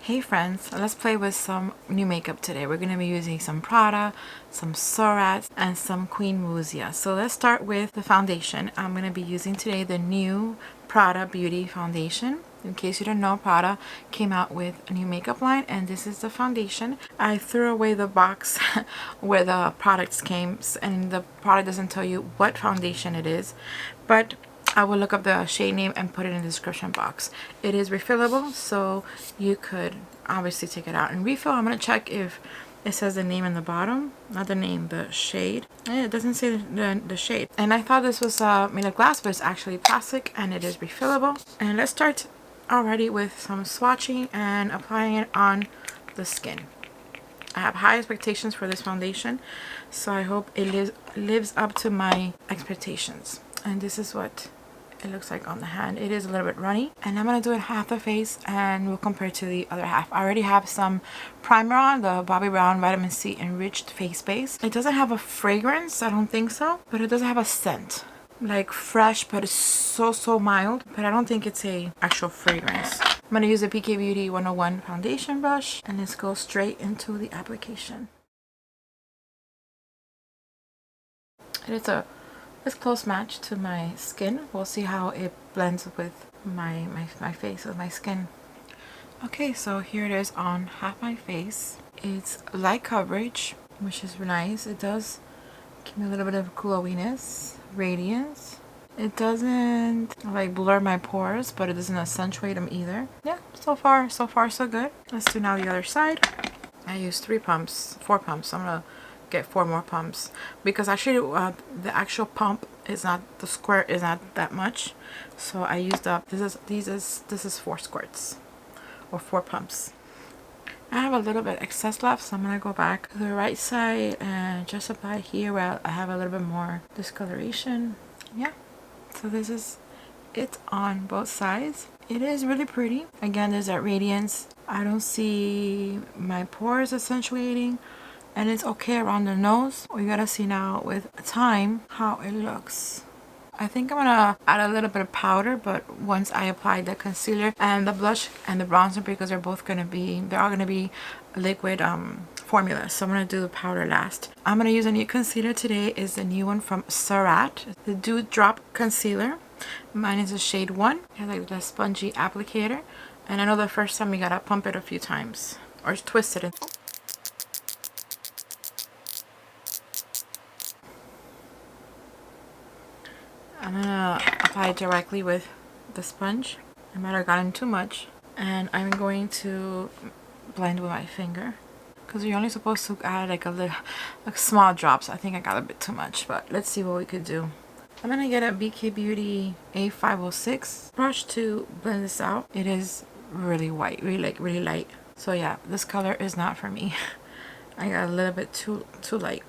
Hey friends, let's play with some new makeup today. We're going to be using some Prada, some Surratt, and some Queen Musia. So let's start with the foundation. I'm going to be using today the new Prada Beauty foundation. In case you don't know, Prada came out with a new makeup line, and this is the foundation. I threw away the box where the products came, and the product doesn't tell you what foundation it is, but I will look up the shade name and put it in the description box. It is refillable, so you could obviously take it out and refill. I'm going to check if it says the name in the bottom, not the name, the shade. It doesn't say the shade. And I thought this was made of glass, but it's actually plastic and it is refillable. And let's start already with some swatching and applying it on the skin. I have high expectations for this foundation, so I hope it lives up to my expectations. And this is what it looks like on the hand. It is a little bit runny, and I'm gonna do it half the face and we'll compare to the other half. I already have some primer on, the Bobbi Brown Vitamin C Enriched Face Base. It doesn't have a fragrance, I don't think so, but it doesn't have a scent. Like fresh, but it's so mild, but I don't think it's a actual fragrance. I'm gonna use the Beekeeper 101 foundation brush, and let's go straight into the application. It is a close match to my skin. We'll see how it blends with my face, with my skin. Okay, so here it is on half my face. It's light coverage, which is nice. It does give me a little bit of glowiness, radiance. It doesn't like blur my pores, but it doesn't accentuate them either. Yeah, so far so good. Let's do now the other side. I used 4 pumps. I'm gonna get 4 more pumps because actually the actual pump is not, the squirt is not that much, so I used up this is 4 squirts or 4 pumps. I have a little bit excess left, so I'm gonna go back to the right side and just apply here where I have a little bit more discoloration. Yeah, so this is it on both sides. It is really pretty. Again, there's that radiance. I don't see my pores accentuating, and it's okay around the nose. We gotta see now with time how it looks. I think I'm gonna add a little bit of powder, but once I apply the concealer and the blush and the bronzer, because they're all gonna be liquid formula, so I'm gonna do the powder last. I'm gonna use a new concealer today. Is the new one from Surratt, the Dew Drop Concealer. Mine is a shade 1. I like the spongy applicator, and I know the first time you gotta pump it a few times or twist it. I'm gonna apply it directly with the sponge. I might have gotten too much, and I'm going to blend with my finger because you're only supposed to add like small drops. I think I got a bit too much, but let's see what we could do. I'm gonna get a BK Beauty A506 brush to blend this out. It is really white, really light. So yeah, this color is not for me. I got a little bit too light.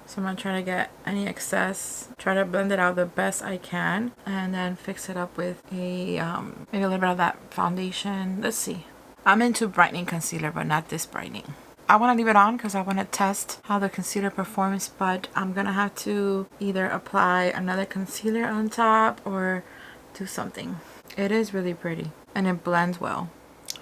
So I'm going to try to get any excess, try to blend it out the best I can, and then fix it up with a maybe a little bit of that foundation. Let's see. I'm into brightening concealer, but not this brightening. I want to leave it on because I want to test how the concealer performs, but I'm going to have to either apply another concealer on top or do something. It is really pretty, and it blends well.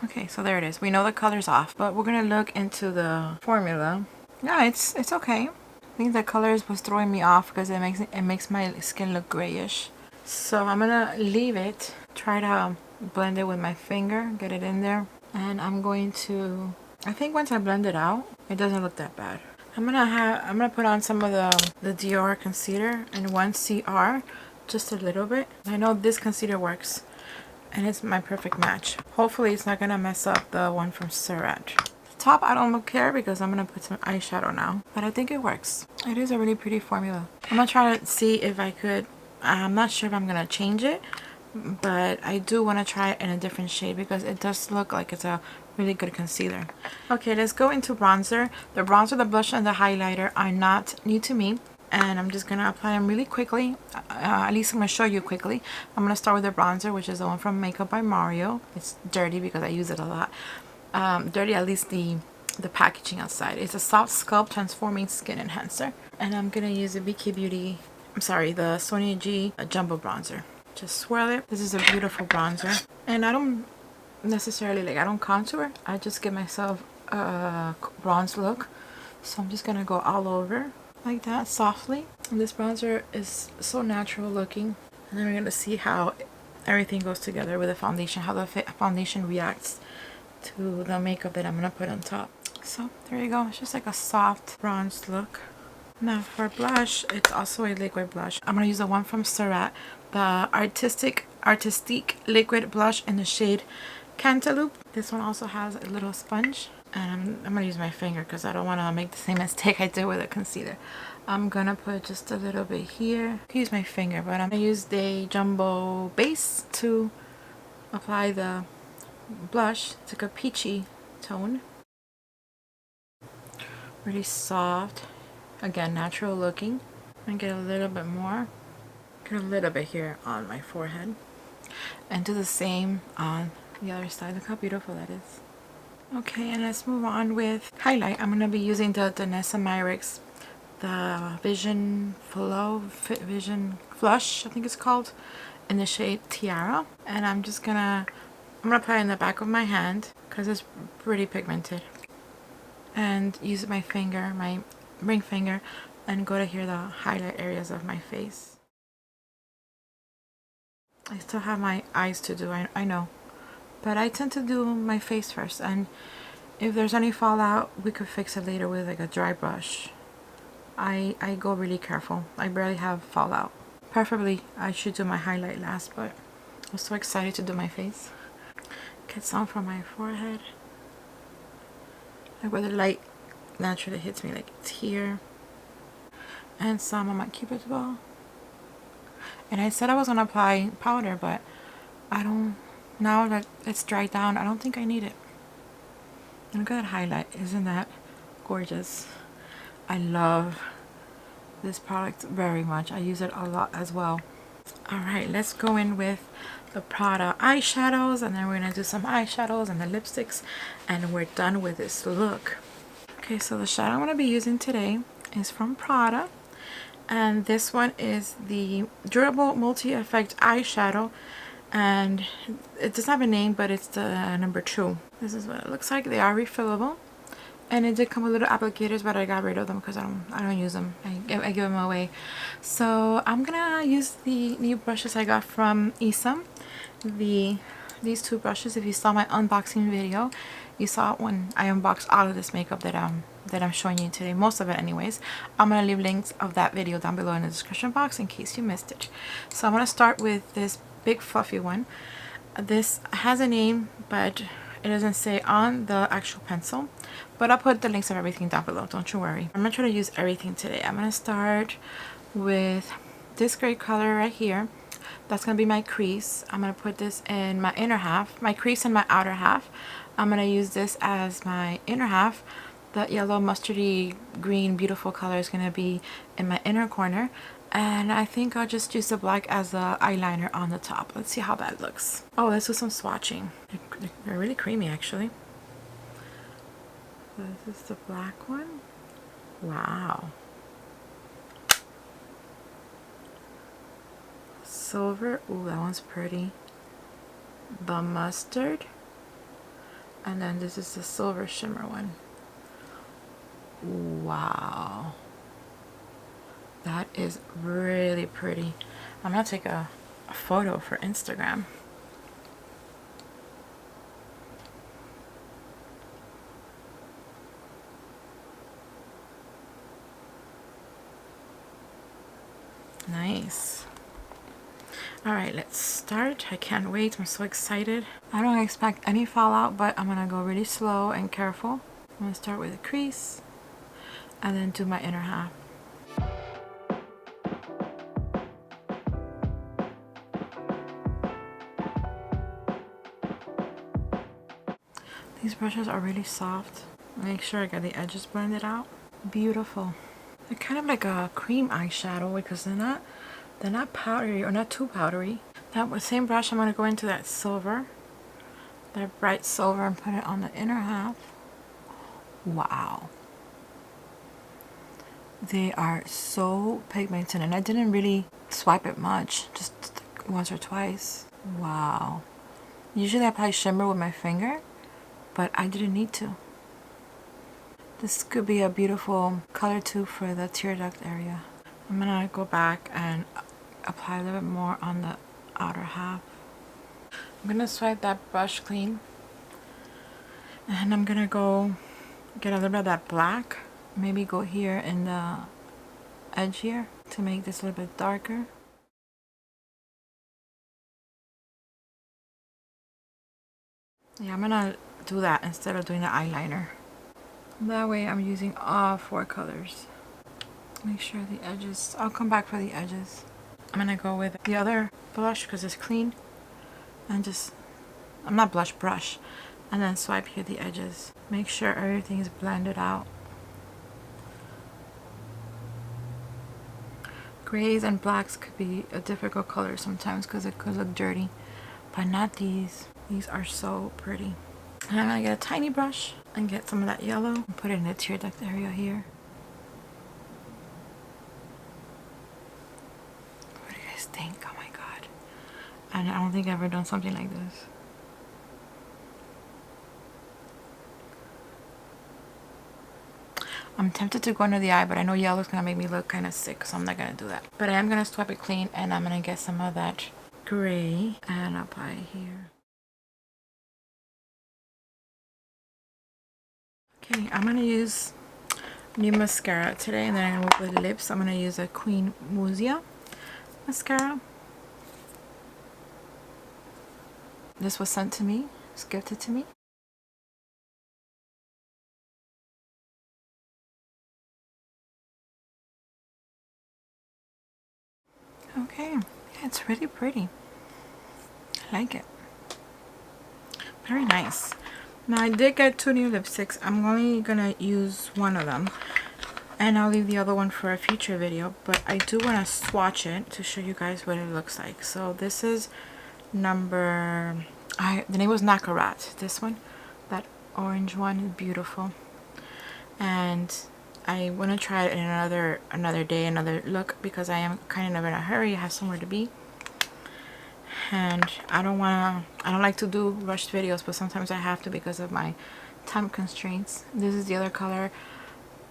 Okay, so there it is. We know the color's off, but we're going to look into the formula. Yeah, it's okay. I think the colors was throwing me off because it makes my skin look grayish. So I'm gonna leave it, try to blend it with my finger, get it in there, and I'm going to, I think once I blend it out, it doesn't look that bad. I'm gonna put on some of the Dior concealer in 1CR, just a little bit. I know this concealer works, and it's my perfect match. Hopefully it's not gonna mess up the one from Surratt. Top, I don't care because I'm gonna put some eyeshadow now, but I think it works. It is a really pretty formula. I'm gonna try to see if I could, I'm not sure if I'm gonna change it, but I do want to try it in a different shade because it does look like it's a really good concealer. Okay, let's go into bronzer. The bronzer, the blush, and the highlighter are not new to me, and I'm just gonna apply them really quickly. At least I'm gonna show you quickly. I'm gonna start with the bronzer, which is the one from Makeup by Mario. It's dirty because I use it a lot. Dirty, at least the packaging outside. It's a soft sculpt transforming skin enhancer, and I'm gonna use the the Sonia G Jumbo bronzer. Just swirl it. This is a beautiful bronzer, and I don't necessarily, like, I don't contour. I just give myself a bronze look. So I'm just gonna go all over like that softly. And this bronzer is so natural looking. And then we're gonna see how everything goes together with the foundation, how the foundation reacts to the makeup that I'm gonna put on top. So there you go. It's just like a soft bronze look. Now for blush, it's also a liquid blush. I'm gonna use the one from Surratt, the Artistique liquid blush in the shade Cantaloupe. This one also has a little sponge, and I'm gonna use my finger because I don't want to make the same mistake I did with a concealer. I'm gonna put just a little bit here. I can use my finger, but I'm gonna use the jumbo base to apply the blush. It's like a peachy tone, really soft, again natural looking. And get a little bit more, get a little bit here on my forehead, and do the same on the other side. Look how beautiful that is. Okay, and let's move on with highlight. I'm gonna be using the Danessa Myricks, the Vision Flush, I think it's called, in the shade Tiara. And I'm gonna apply it in the back of my hand because it's pretty pigmented, and use my finger, my ring finger, and go to here the highlight areas of my face. I still have my eyes to do, I know, but I tend to do my face first, and if there's any fallout we could fix it later with like a dry brush. I go really careful. I barely have fallout. Preferably I should do my highlight last, but I'm so excited to do my face. Get some from my forehead, like where the light naturally hits me, like it's here, and some on my cupid's bow. And I said I was gonna apply powder, but I don't, now that it's dried down, I don't think I need it. And look at that highlight, isn't that gorgeous? I love this product very much. I use it a lot as well. Alright, let's go in with the Prada eyeshadows, and then we're gonna do some eyeshadows and the lipsticks, and we're done with this look. Okay, so the shadow I'm gonna be using today is from Prada, and this one is the Durable Multi-Effect Eyeshadow, and it doesn't have a name, but it's the number 2. This is what it looks like. They are refillable, and it did come with little applicators, but I got rid of them because I don't use them. I give them away. So I'm gonna use the new brushes I got from Isam. These two brushes. If you saw my unboxing video, you saw when I unboxed all of this makeup that I'm showing you today, most of it anyways. I'm gonna leave links of that video down below in the description box in case you missed it. So I'm gonna start with this big fluffy one. This has a name, but it doesn't say on the actual pencil, but I'll put the links of everything down below, don't you worry. I'm gonna try to use everything today. I'm gonna start with this gray color right here. That's gonna be my crease. I'm gonna put this in my inner half, my crease and my outer half. I'm gonna use this as my inner half. The yellow mustardy green beautiful color is gonna be in my inner corner, and I think I'll just use the black as the eyeliner on the top. Let's see how that looks. Oh, let's do some swatching. They're really creamy actually. So this is the black one. Wow. Silver. Ooh, that one's pretty. The mustard. And then this is the silver shimmer one. Wow. That is really pretty. I'm gonna take a photo for Instagram. Nice. Alright, let's start. I can't wait. I'm so excited. I don't expect any fallout, but I'm gonna go really slow and careful. I'm gonna start with a crease and then do my inner half. These brushes are really soft. Make sure I got the edges blended out. Beautiful. They're kind of like a cream eyeshadow because they're not powdery or not too powdery. That same brush, I'm going to go into that silver, that bright silver, and put it on the inner half. Wow. They are so pigmented, and I didn't really swipe it much, just once or twice. Wow. Usually I apply shimmer with my finger, but I didn't need to. This could be a beautiful color too for the tear duct area. I'm gonna go back and apply a little bit more on the outer half. I'm gonna swipe that brush clean, and I'm gonna go get a little bit of that black. Maybe go here in the edge here to make this a little bit darker. Yeah, I'm gonna do that instead of doing the eyeliner. That way I'm using all 4 colors. Make sure the edges, I'll come back for the edges. I'm gonna go with the other blush because it's clean, and just, I'm not brush, and then swipe here the edges. Make sure everything is blended out. Grays and blacks could be a difficult color sometimes because it could look dirty, but not these. These are so pretty. And I'm gonna get a tiny brush and get some of that yellow and put it in the tear duct area here. What do you guys think? Oh my god. And I don't think I've ever done something like this. I'm tempted to go under the eye, but I know yellow is gonna make me look kind of sick, so I'm not gonna do that. But I am gonna swipe it clean, and I'm gonna get some of that gray and apply it here. Okay, I'm gonna use new mascara today, and then I'm gonna move with lips. I'm gonna use a Queen Musia Mascara. This was sent to me, it's gifted to me. Okay, yeah, it's really pretty. I like it. Very nice. Now I did get 2 new lipsticks. I'm only gonna use one of them, and I'll leave the other one for a future video, but I do want to swatch it to show you guys what it looks like. So this is number, the name was Nakarat. This one, that orange one, is beautiful, and I want to try it in another day, another look, because I am kind of in a hurry. I have somewhere to be, and I don't like to do rushed videos, but sometimes I have to because of my time constraints. This is the other color,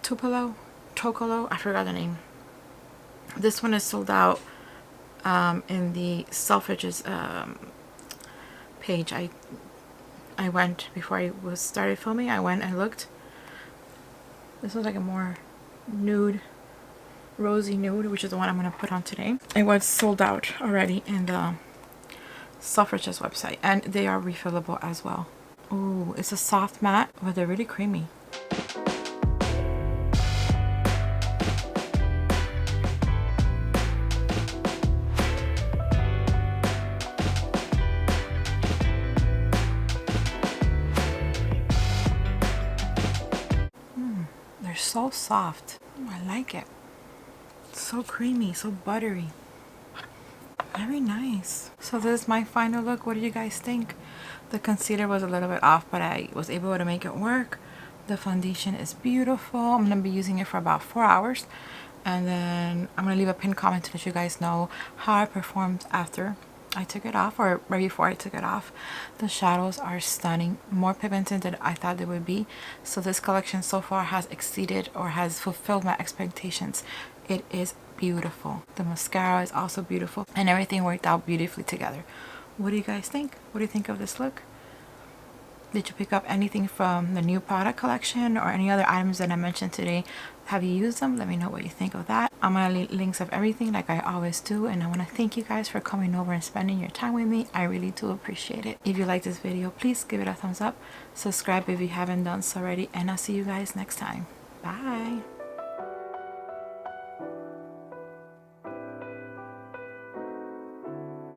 Tupelo, Chocolo, I forgot the name. This one is sold out in the Selfridges page. I went before I started filming. I went and looked. This was like a more nude, rosy nude, which is the one I'm going to put on today. It was sold out already in the Selfridges website, and they are refillable as well. Ooh, it's a soft matte, but they're really creamy. They're so soft. I like it. It's so creamy, so buttery. Very nice. So this is my final look. What do you guys think? The concealer was a little bit off, but I was able to make it work. The foundation is beautiful. I'm going to be using it for about 4 hours, and then I'm going to leave a pinned comment to let you guys know how I performed after I took it off, or right before I took it off. The shadows are stunning, more pigmented than I thought they would be. So this collection so far has exceeded or has fulfilled my expectations. It is beautiful. The mascara is also beautiful, and everything worked out beautifully together. What do you guys think? What do you think of this look? Did you pick up anything from the new product collection or any other items that I mentioned today? Have you used them? Let me know what you think of that. I'm gonna leave links of everything like I always do, and I want to thank you guys for coming over and spending your time with me. I really do appreciate it. If you like this video, please give it a thumbs up, subscribe if you haven't done so already, and I'll see you guys next time. Bye.